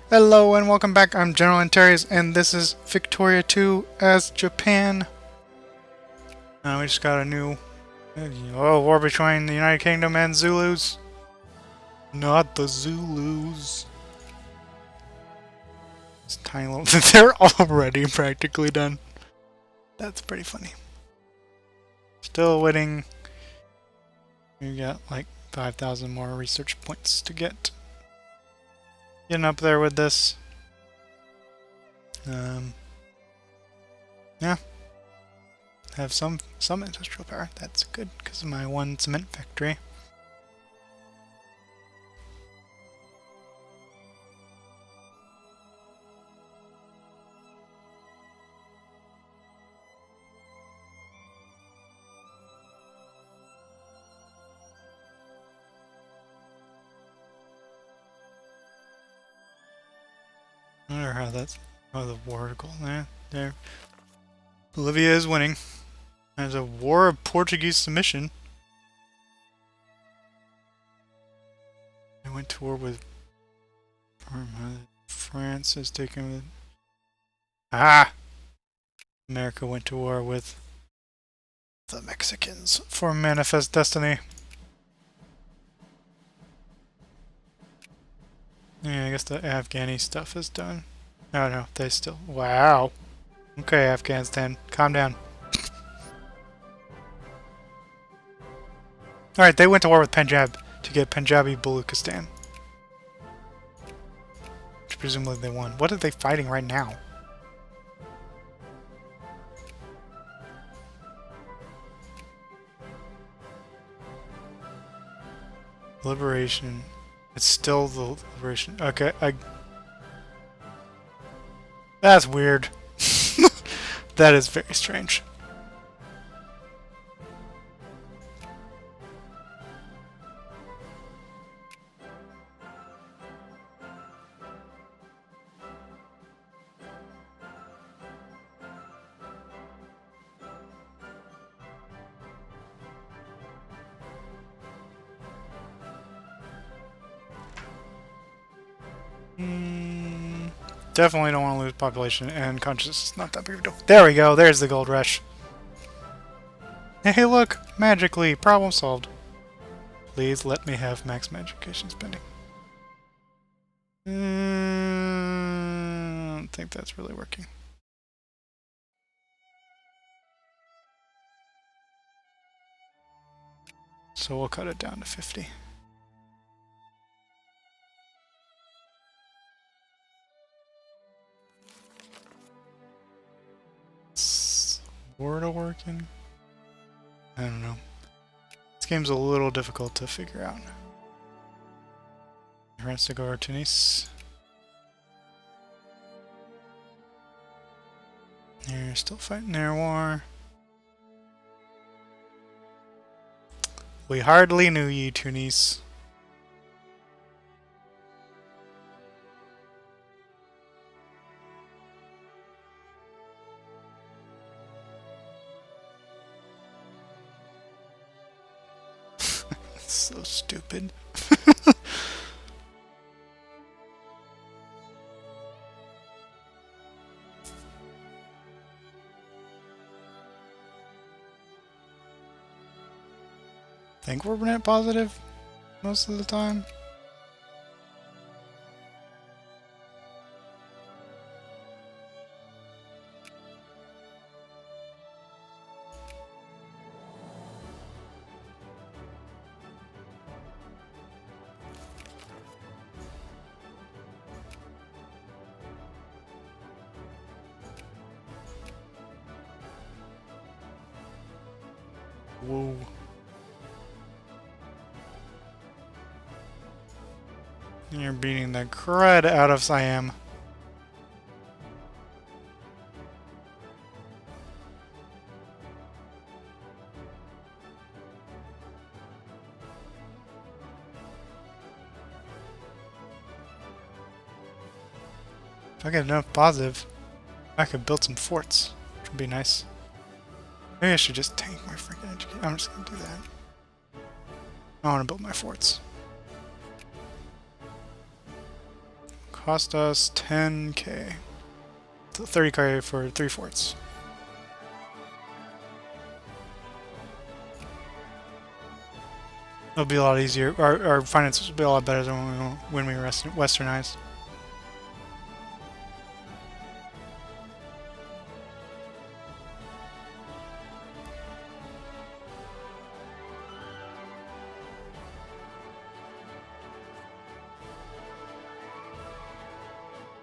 Hello and welcome back. I'm General Antares and this is Victoria 2 as Japan. We just got a new war between the United Kingdom and Zulus. Not the Zulus. It's tiny little. They're already practically done. That's pretty funny. Still waiting. We got like 5,000 more research points to get. Getting up there with this. Yeah. Have some industrial power. That's good because of my one cement factory. I wonder how that's the war goal there. Bolivia is winning. There's a war of Portuguese submission. They went to war with France is taking. America went to war with the Mexicans for Manifest Destiny. Yeah, I guess the Afghani stuff is done. Oh no, they still. Wow. Okay, Afghanistan, calm down. Alright, they went to war with Punjab to get Punjabi Baluchistan. Which presumably they won. What are they fighting right now? Liberation. It's still the liberation. Okay, that's weird. That is very strange. Definitely don't want to lose population and consciousness is not that big of a deal. There we go, there's the gold rush. Hey look, magically, problem solved. Please let me have maximum education spending. I don't think that's really working. So we'll cut it down to 50. Word working? I don't know. This game's a little difficult to figure out. France to go to Tunis. They're still fighting their war. We hardly knew ye, Tunis. So stupid. Think we're net positive most of the time. Whoa. You're beating the crud out of Siam. If I get enough positive, I could build some forts, which would be nice. Maybe I should just tank my freaking education. I'm just gonna do that. I want to build my forts. cost us 10k. 30k for 3 forts. It'll be a lot easier. Our finances will be a lot better than when we westernized.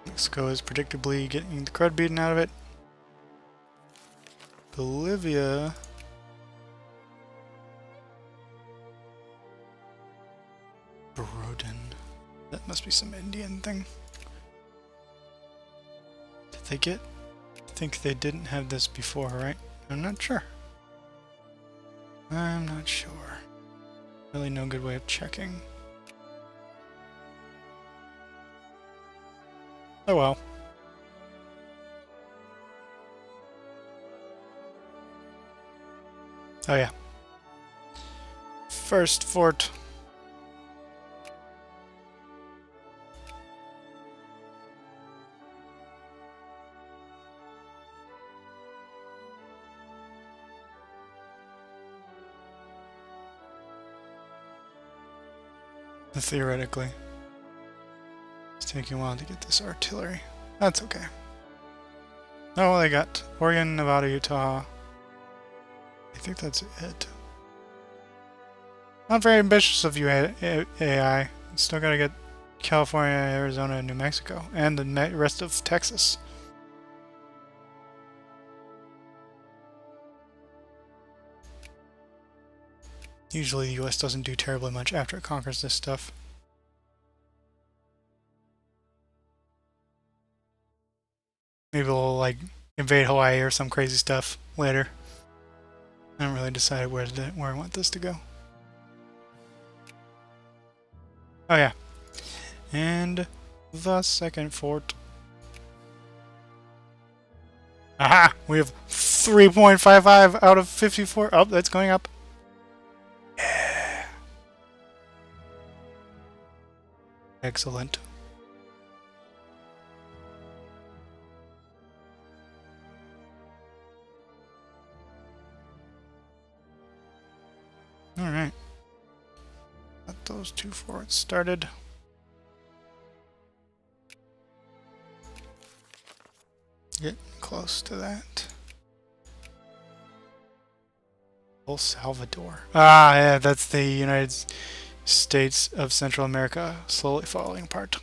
Mexico is predictably getting the crud beaten out of it. Bolivia... Broden. That must be some Indian thing. Did they get... I think they didn't have this before, right? I'm not sure. I'm not sure. Really no good way of checking. Oh well. Oh yeah. First fort. Theoretically. It's taking a while to get this artillery. That's okay. Oh, well, they got Oregon, Nevada, Utah. I think that's it. Not very ambitious of you, AI. Still gotta get California, Arizona, and New Mexico, and the rest of Texas. Usually the US doesn't do terribly much after it conquers this stuff. Maybe we'll like invade Hawaii or some crazy stuff later. I haven't really decided where I want this to go. Oh yeah. And the second fort. Aha! We have 3.55 out of 54. Oh, that's going up. Yeah. Excellent. Alright. Got those 2 forts started. Getting close to that. El Salvador. Ah, yeah, that's the United States of Central America slowly falling apart.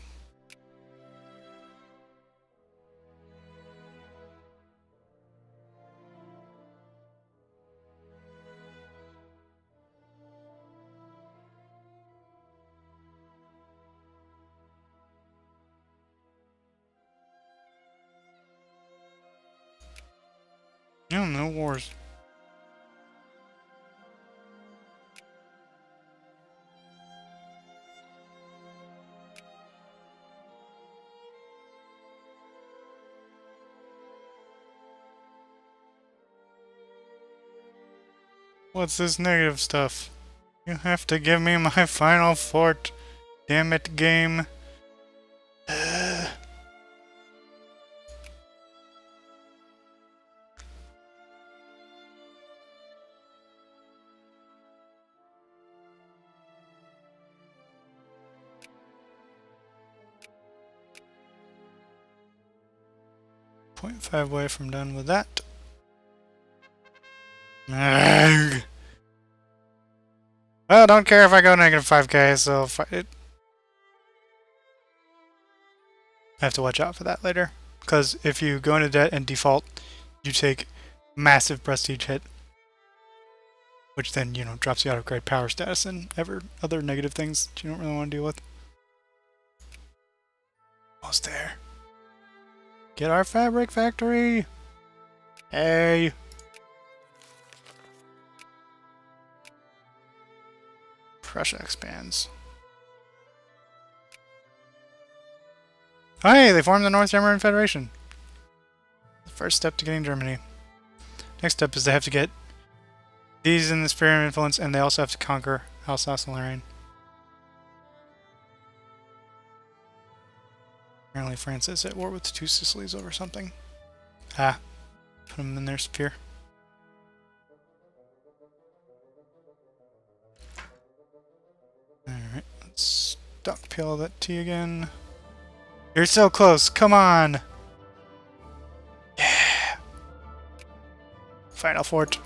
No, no wars. What's this negative stuff? You have to give me my final fort. Damn it, game. 0.5 away from done with that. Well, I don't care if I go negative 5k, so fight it. I have to watch out for that later. Because if you go into debt and default, you take massive prestige hit. Which then, you know, drops you out of great power status and other negative things that you don't really want to deal with. Almost there. Get our fabric factory! Hey! Prussia expands. Oh, hey, they formed the North German Federation. The first step to getting Germany. Next step is they have to get these in the sphere of influence, and they also have to conquer Alsace and Lorraine. Apparently France is at war with two Sicilies over something. Ah, put them in their sphere. Alright, let's stockpile that tea again. You're so close, come on! Yeah! Final fort.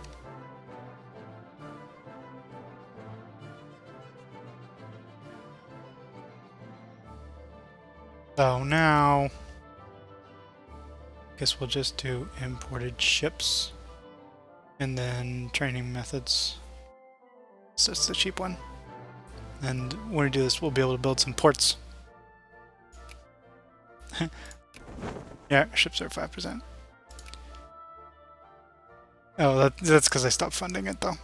So now, guess we'll just do imported ships and then training methods. So it's the cheap one. And when we do this, we'll be able to build some ports. Yeah, ships are 5%. Oh, that's because I stopped funding it, though.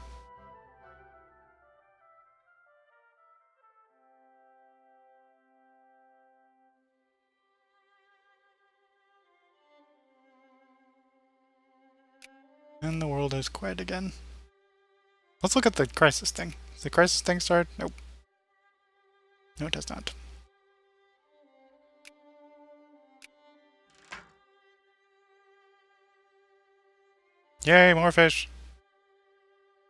And the world is quiet again. Let's look at the crisis thing. Does the crisis thing start? Nope. No, it does not. Yay, more fish.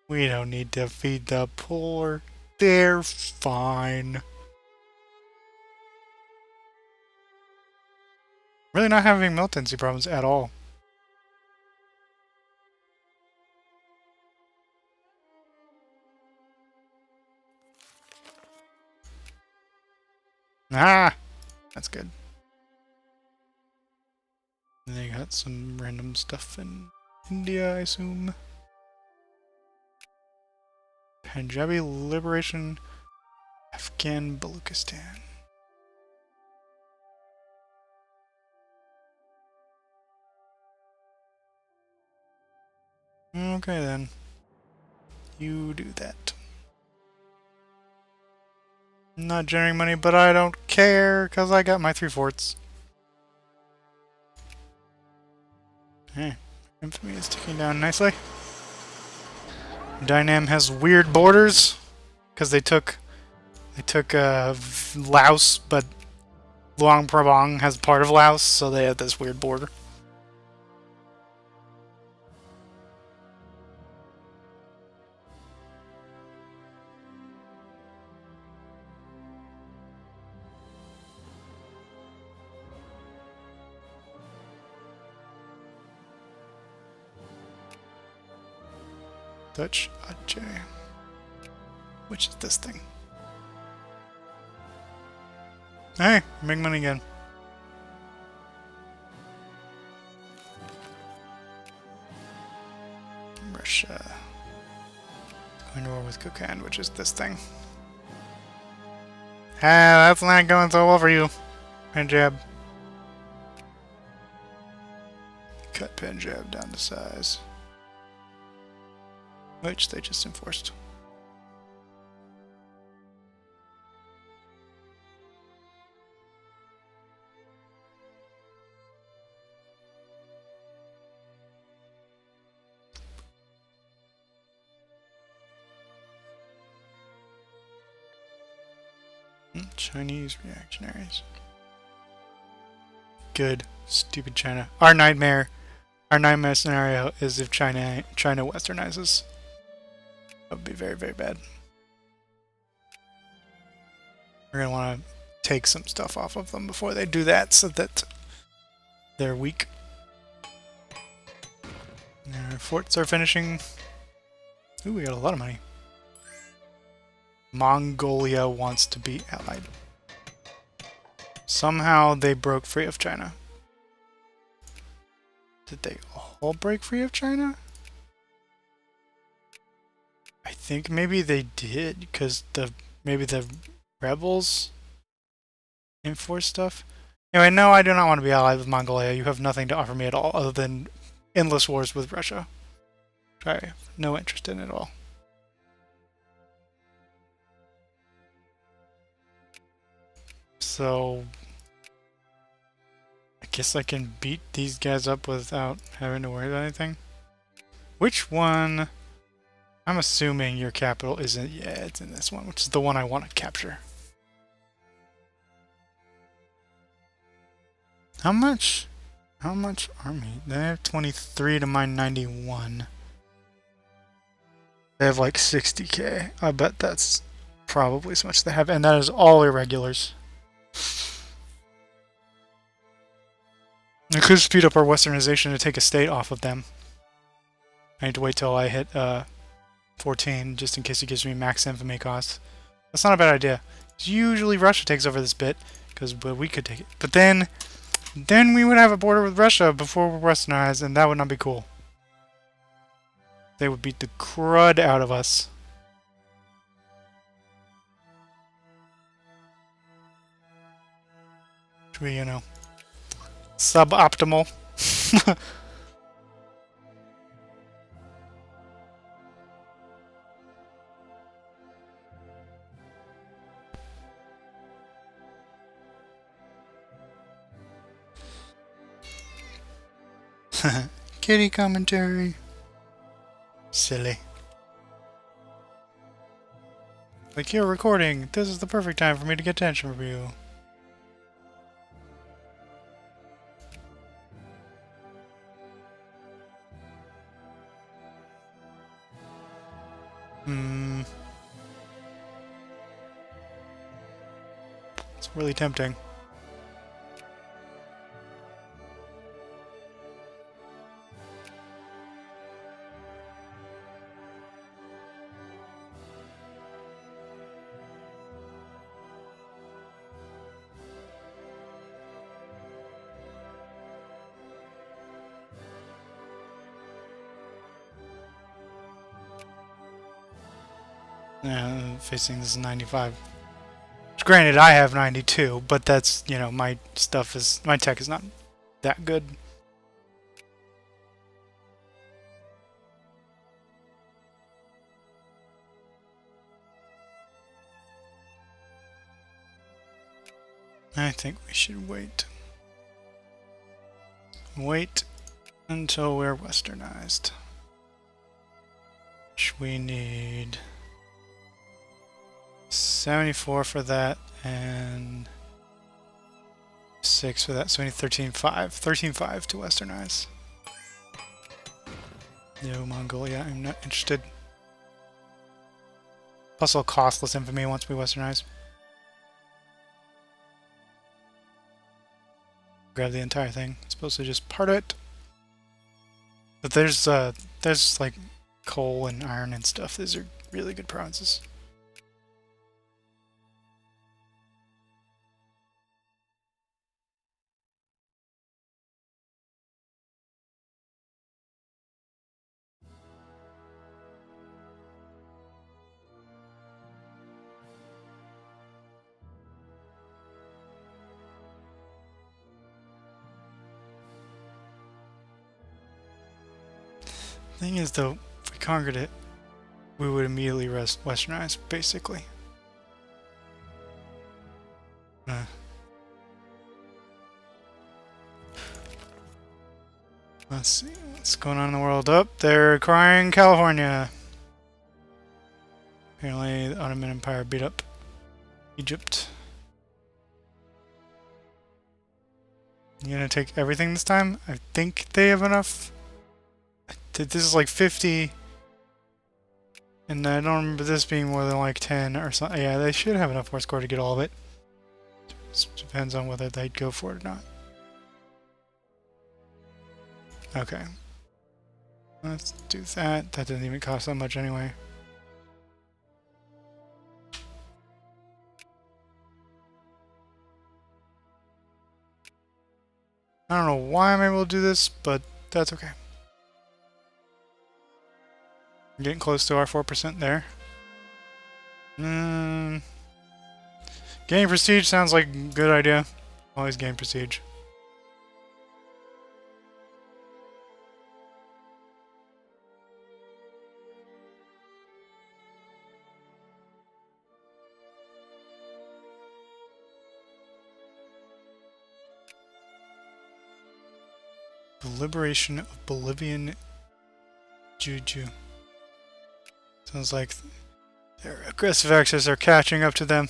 We don't need to feed the poor. They're fine. Really not having militancy problems at all. Ah! That's good. And they got some random stuff in India, I assume. Punjabi Liberation, Afghan Baluchistan. Okay then. You do that. I'm not generating money, but I don't care, because I got my 3 forts. Hey, infamy is ticking down nicely. Dynam has weird borders, because they took Laos, but Luang Prabang has part of Laos, so they have this weird border. Dutch Aceh. Which is this thing? Hey, make money again. Russia. Going to war with Kokand, which is this thing. Ah, that's not going so well for you, Punjab. Cut Punjab down to size. Which they just enforced. Chinese reactionaries. Good. Stupid China. Our nightmare scenario is if China westernizes. That would be very, very bad. We're going to want to take some stuff off of them before they do that so that they're weak. Our forts are finishing. Ooh, we got a lot of money. Mongolia wants to be allied. Somehow they broke free of China. Did they all break free of China? I think maybe they did, because maybe the rebels enforce stuff. Anyway, no, I do not want to be allied with Mongolia. You have nothing to offer me at all other than endless wars with Russia. I have no interest in it at all. So I guess I can beat these guys up without having to worry about anything. Which one? I'm assuming your capital isn't. Yeah, it's in this one, which is the one I want to capture. How much? How much army? They have 23 to mine 91. They have like 60k. I bet that's probably as much as they have, and that is all irregulars. I could speed up our westernization to take a state off of them. I need to wait till I hit 14, just in case he gives me max infamy cost. That's not a bad idea. Usually Russia takes over this bit, because we could take it. But then we would have a border with Russia before we're westernized, and that would not be cool. They would beat the crud out of us. Should we, you know, suboptimal? Kitty commentary. Silly. Like, you're recording. This is the perfect time for me to get attention from you. It's really tempting. Facing this is 95. Which, granted, I have 92, but that's, you know, my tech is not that good. I think we should wait. Wait until we're westernized. Which we need 74 for that and 6 for that, so we need 13.5. 13.5 to westernize. No, Mongolia, I'm not interested. Plus it'll cost less infamy once we westernize. Grab the entire thing. I'm supposed to just part it. But there's like coal and iron and stuff. These are really good provinces. Thing is, though, if we conquered it, we would immediately westernize, basically. Let's see what's going on in the world. Up, they're acquiring California. Apparently, the Ottoman Empire beat up Egypt. You gonna take everything this time? I think they have enough. This is like 50. And I don't remember this being more than like 10 or something. Yeah, they should have enough war score to get all of it. Just depends on whether they'd go for it or not. Okay. Let's do that. That didn't even cost that much anyway. I don't know why I'm able to do this, but that's okay. I'm getting close to our 4% there. Gain prestige sounds like a good idea. Always gain prestige. The liberation of Bolivian Juju. Sounds like their aggressive axes are catching up to them.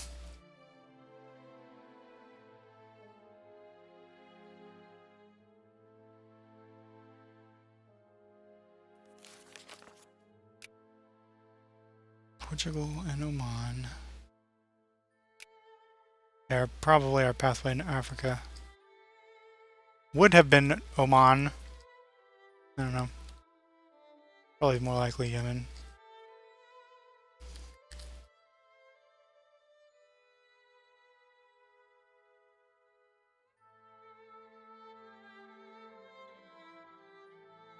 Portugal and Oman. They're probably our pathway into Africa. Would have been Oman. I don't know. Probably more likely Yemen.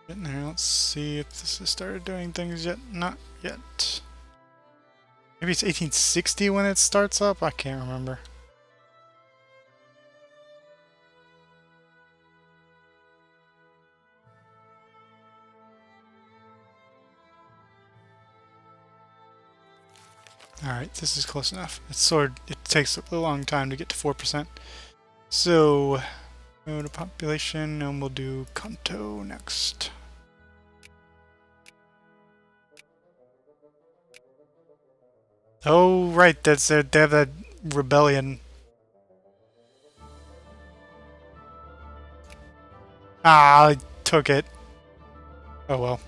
Getting there. Let's see if this has started doing things yet. Not yet. Maybe it's 1860 when it starts up? I can't remember. Alright, this is close enough. It takes a long time to get to 4%. So, go to population and we'll do Kanto next. Oh, right, they have that rebellion. Ah, I took it. Oh well.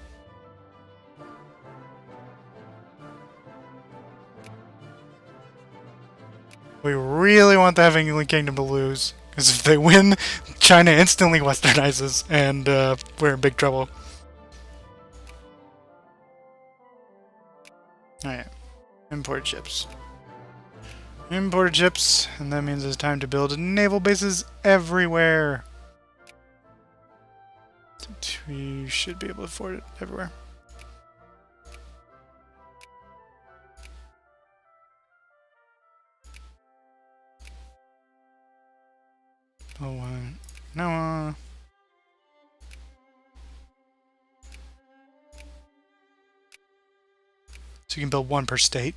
We really want the Heavenly Kingdom to lose, because if they win, China instantly westernizes, and we're in big trouble. Alright. Import ships. Imported ships, and that means it's time to build naval bases everywhere. We should be able to afford it everywhere. Oh, no. So you can build one per state.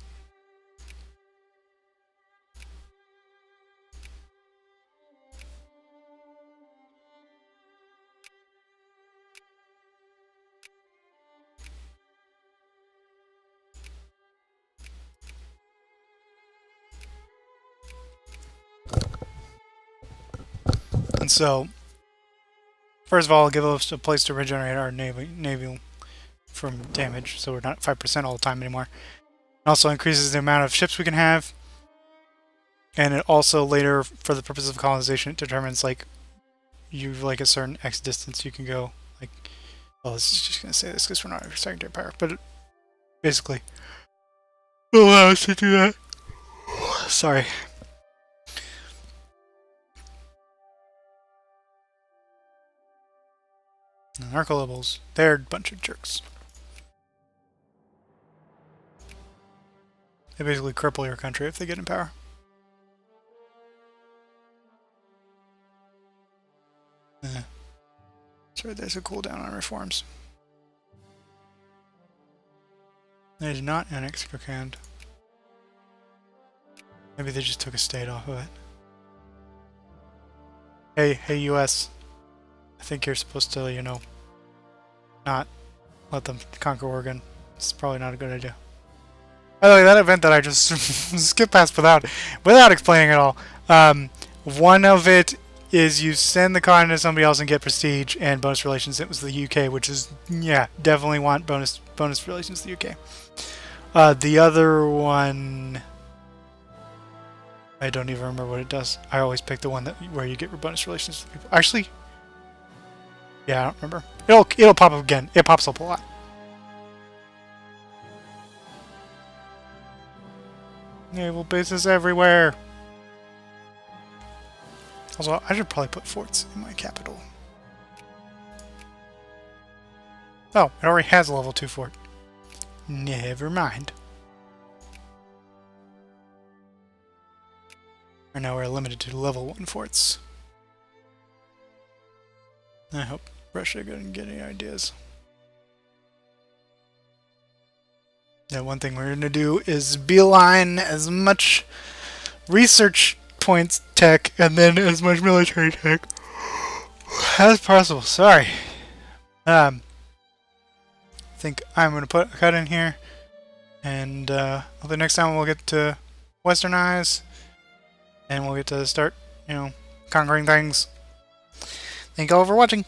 And so, first of all, give us a place to regenerate our navy from damage, so we're not 5% all the time anymore. It also increases the amount of ships we can have, and it also later, for the purpose of colonization, it determines like a certain X distance you can go. Like, well, this is just gonna say this because we're not a secondary power, but it basically allow us to do that. Sorry. Narco-levels, they're a bunch of jerks. They basically cripple your country if they get in power. So there's a cooldown on reforms. They did not annex Kokand. Maybe they just took a state off of it. Hey, US. I think you're supposed to, you know, not let them conquer Oregon. It's probably not a good idea. By the way, that event that I just skipped past without explaining at all. One of it is you send the colony to somebody else and get prestige and bonus relations. It was the UK, which is, yeah, definitely want bonus relations to the UK. The other one, I don't even remember what it does. I always pick the one where you get bonus relations to people. Actually, yeah, I don't remember. It'll pop up again. It pops up a lot. Naval bases everywhere. Also, I should probably put forts in my capital. Oh, it already has a level 2 fort. Never mind. Right now we're limited to level 1 forts. I hope Russia doesn't get any ideas. Yeah, one thing we're going to do is beeline as much research points tech and then as much military tech as possible. Sorry. I think I'm going to put a cut in here. And the next time we'll get to westernize. And we'll get to start, you know, conquering things. Thank you all for watching.